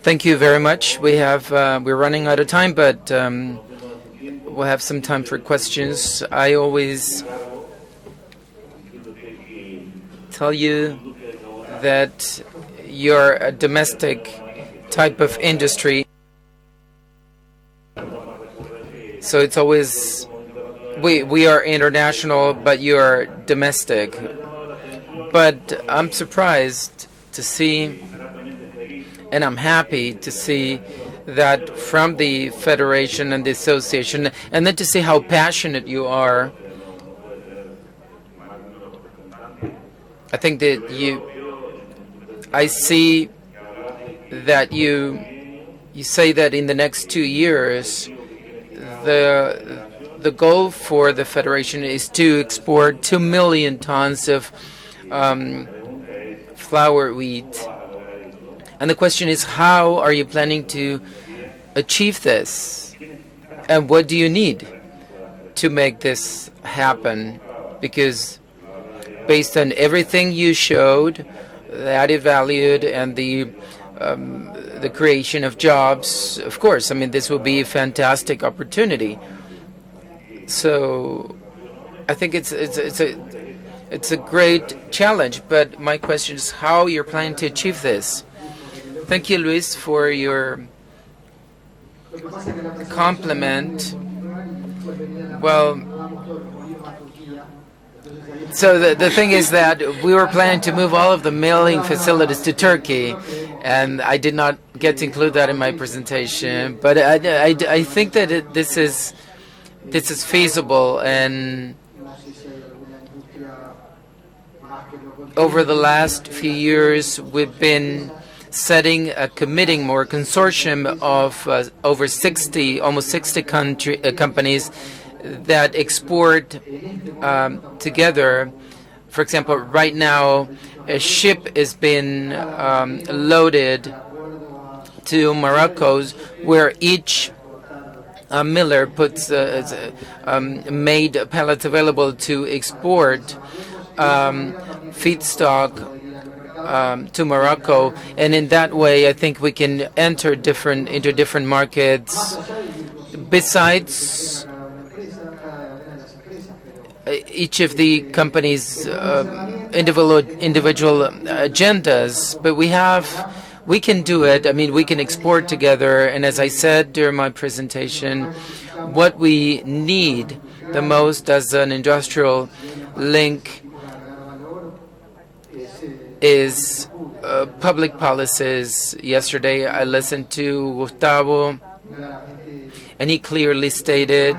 Thank you very much. We're running out of time, but we'll have some time for questions. I always tell you that you're a domestic type of industry, so it's always we are international, but you are domestic. But I'm surprised to see, and I'm happy to see that from the Federation and the Association, and then to see how passionate you are. I think that I see that you say that in the next 2 years, the goal for the Federation is to export 2 million tons of flour wheat. And the question is, how are you planning to achieve this? And what do you need to make this happen? Because based on everything you showed, the added value and the creation of jobs, of course, I mean, this will be a fantastic opportunity. So I think it's a great challenge, but my question is how you're planning to achieve this. Thank you, Luis, for your compliment. Well, so the thing is that we were planning to move all of the milling facilities to Turkey, and I did not get to include that in my presentation. But I think that this is feasible, and over the last few years, we've been setting a committing or a consortium of over 60, almost 60 companies that export together. For example, right now, a ship is being loaded to Morocco, where each miller puts made pallets available to export feedstock to Morocco, and in that way, I think we can enter into different markets. Besides each of the companies' individual agendas, but we can do it. I mean, we can export together, and as I said during my presentation, what we need the most as an industrial link is public policies. Yesterday I listened to Gustavo, and he clearly stated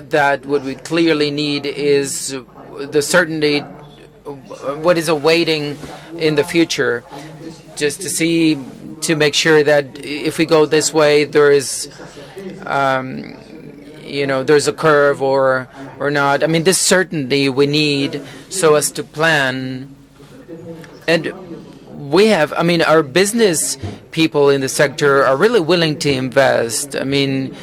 that what we clearly need is the certainty, what is awaiting in the future, just to make sure that if we go this way, there is there's a curve or not. I mean, this certainty we need so as to plan. And we have, I mean, our business people in the sector are really willing to invest. I mean,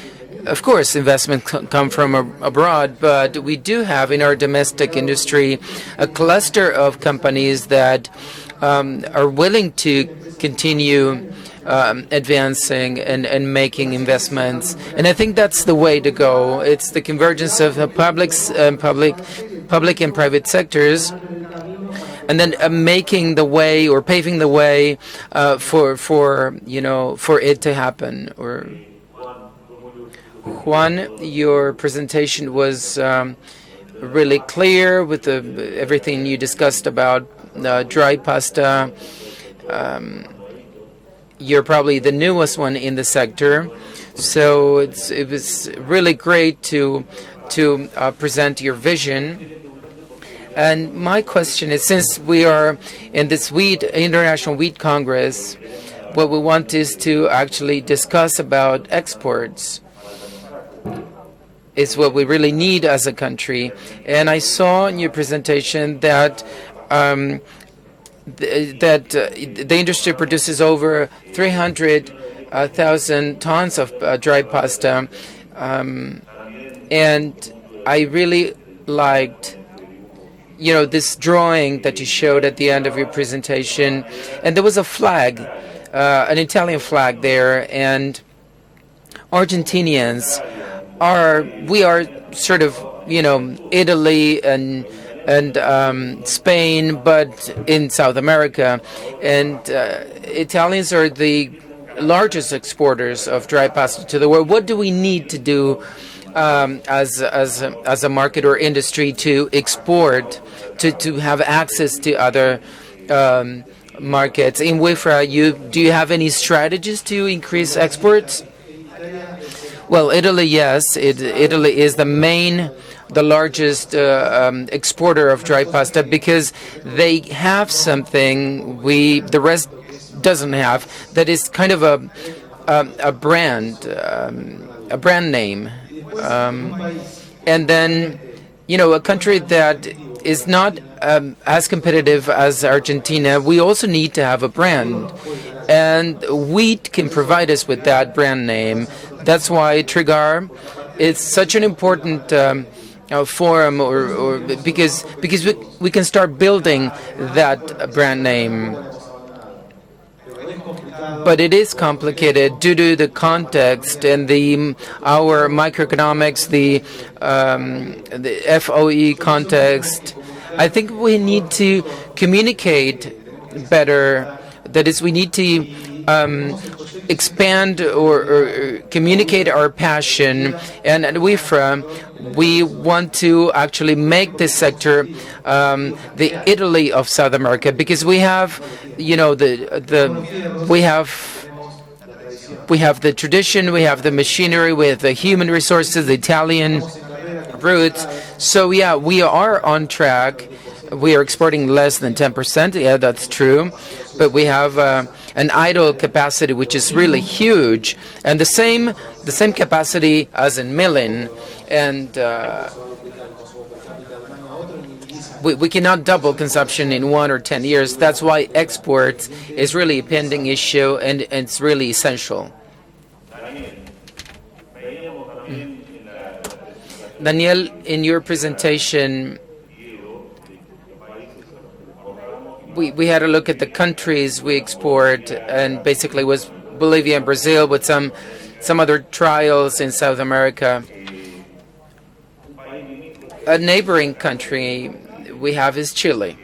of course, investment come from abroad, but we do have in our domestic industry a cluster of companies that are willing to continue advancing and making investments, and I think that's the way to go. It's the convergence of the public and private sectors, and then making the way or paving the way for it to happen. Or Juan, your presentation was really clear with everything you discussed about dry pasta. You're probably the newest one in the sector, so it was really great to present your vision. And my question is, since we are in this International Wheat Congress, what we want is to actually discuss about exports. Is what we really need as a country. And I saw in your presentation that the industry produces over 300,000 tons of dry pasta, and I really liked this drawing that you showed at the end of your presentation, and there was a flag an Italian flag there, and Argentinians we are sort of, Italy and Spain, but in South America, and Italians are the largest exporters of dry pasta to the world. What do we need to do as a market or industry to export, to have access to other markets? In WIFRA, do you have any strategies to increase exports? Well, Italy, yes. Italy is the largest exporter of dry pasta because they have something the rest doesn't have. That is kind of a brand name, and then a country that is not as competitive as Argentina. We also need to have a brand, and wheat can provide us with that brand name. That's why TrigAR is such an important forum, or because we can start building that brand name. But it is complicated due to the context and our microeconomics, the FOE context. I think we need to communicate better. That is, we need to expand or communicate our passion. And at WIFRA, we want to actually make this sector the Italy of South America, because we have, we have the tradition, we have the machinery, we have the human resources, the Italian roots. So yeah, we are on track. We are exporting less than 10%. Yeah, that's true. But we have an idle capacity which is really huge, and the same capacity as in milling, and we cannot double consumption in 1 or 10 years. That's why export is really a pending issue, and it's really essential. Daniel, in your presentation, we had a look at the countries we export, and basically was Bolivia and Brazil, with some other trials in South America. A neighboring country we have is Chile.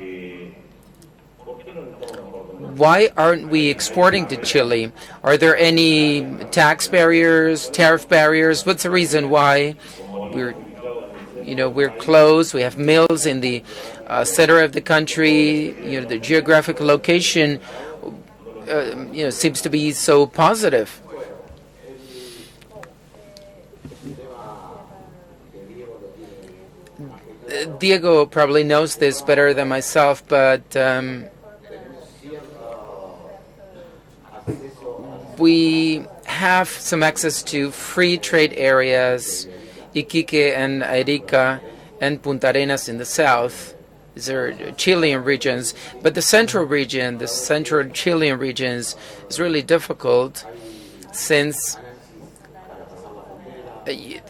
Why aren't we exporting to Chile? Are there any tax barriers, tariff barriers? What's the reason why we're close? We have mills in the center of the country. The geographic location, seems to be so positive. Diego probably knows this better than myself, but we have some access to free trade areas, Iquique and Arica and Punta Arenas in the south. These are Chilean regions, but the central Chilean regions is really difficult, since it's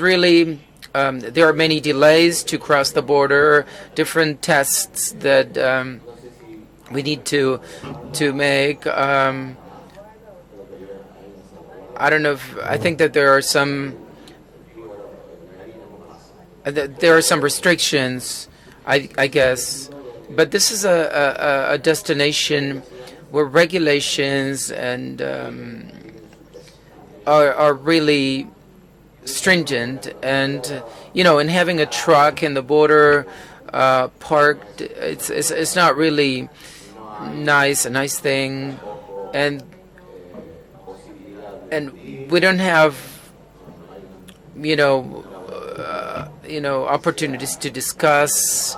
really there are many delays to cross the border, different tests that we need to make. I don't know I think that there are some restrictions, I guess, but this is a destination where regulations and are really stringent, and and having a truck in the border parked, it's not really a nice thing, and we don't have opportunities to discuss,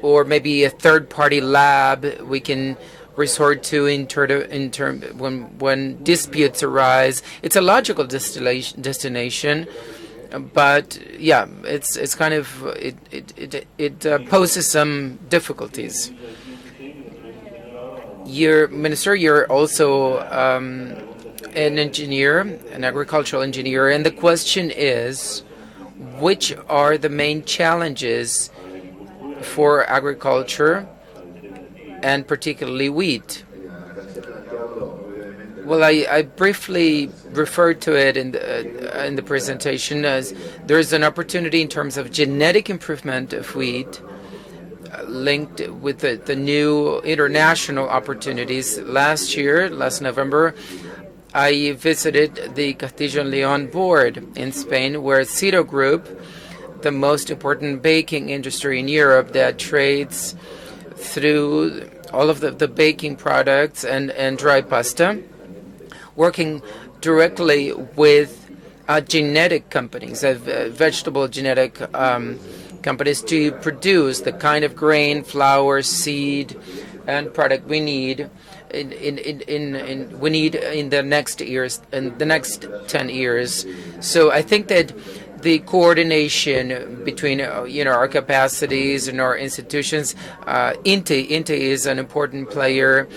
or maybe a third-party lab we can resort to when disputes arise. It's a logical destination, but yeah, it's kind of it poses some difficulties. You're also an engineer, an agricultural engineer, and the question is, which are the main challenges for agriculture, and particularly wheat? Well, I briefly referred to it in the presentation as there is an opportunity in terms of genetic improvement of wheat linked with the new international opportunities. Last November, I visited the Castilla and León board in Spain, where Ciro Group, the most important baking industry in Europe that trades through all of the baking products and dry pasta, working directly with genetic companies, vegetable genetic companies to produce the kind of grain, flour, seed, and product we need in the next years, in the next 10 years. So I think that the coordination between our capacities and our institutions, INTE is an important player,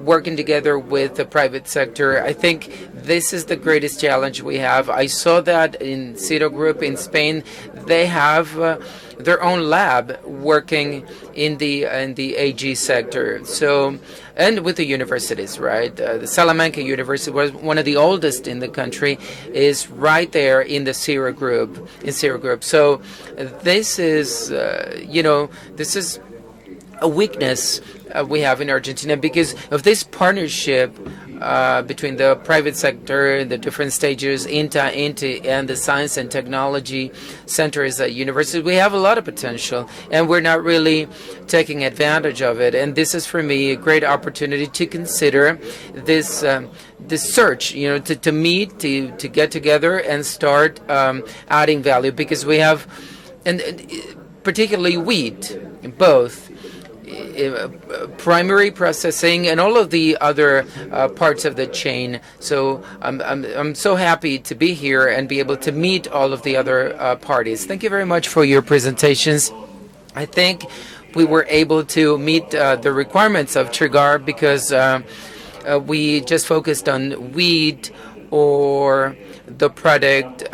working together with the private sector. I think this is the greatest challenge we have. I saw that in Ciro Group in Spain. They have their own lab working in the AG sector. So, and with the universities, right? The Salamanca University was one of the oldest in the country, is right there in the Ciro Group. So, this is, this is a weakness we have in Argentina because of this partnership between the private sector, the different stages, INTE, and the science and technology centers at universities. We have a lot of potential, and we're not really taking advantage of it. And this is, for me, a great opportunity to consider this this search, to meet, to get together and start adding value, because we have, and particularly wheat, both primary processing and all of the other parts of the chain. So I'm so happy to be here and be able to meet all of the other parties. Thank you very much for your presentations. I think we were able to meet the requirements of TrigAR because we just focused on wheat or the product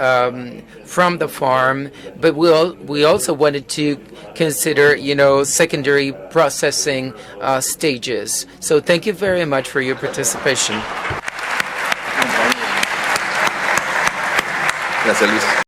from the farm, but we also wanted to consider, secondary processing stages. So thank you very much for your participation. Gracias, Luis.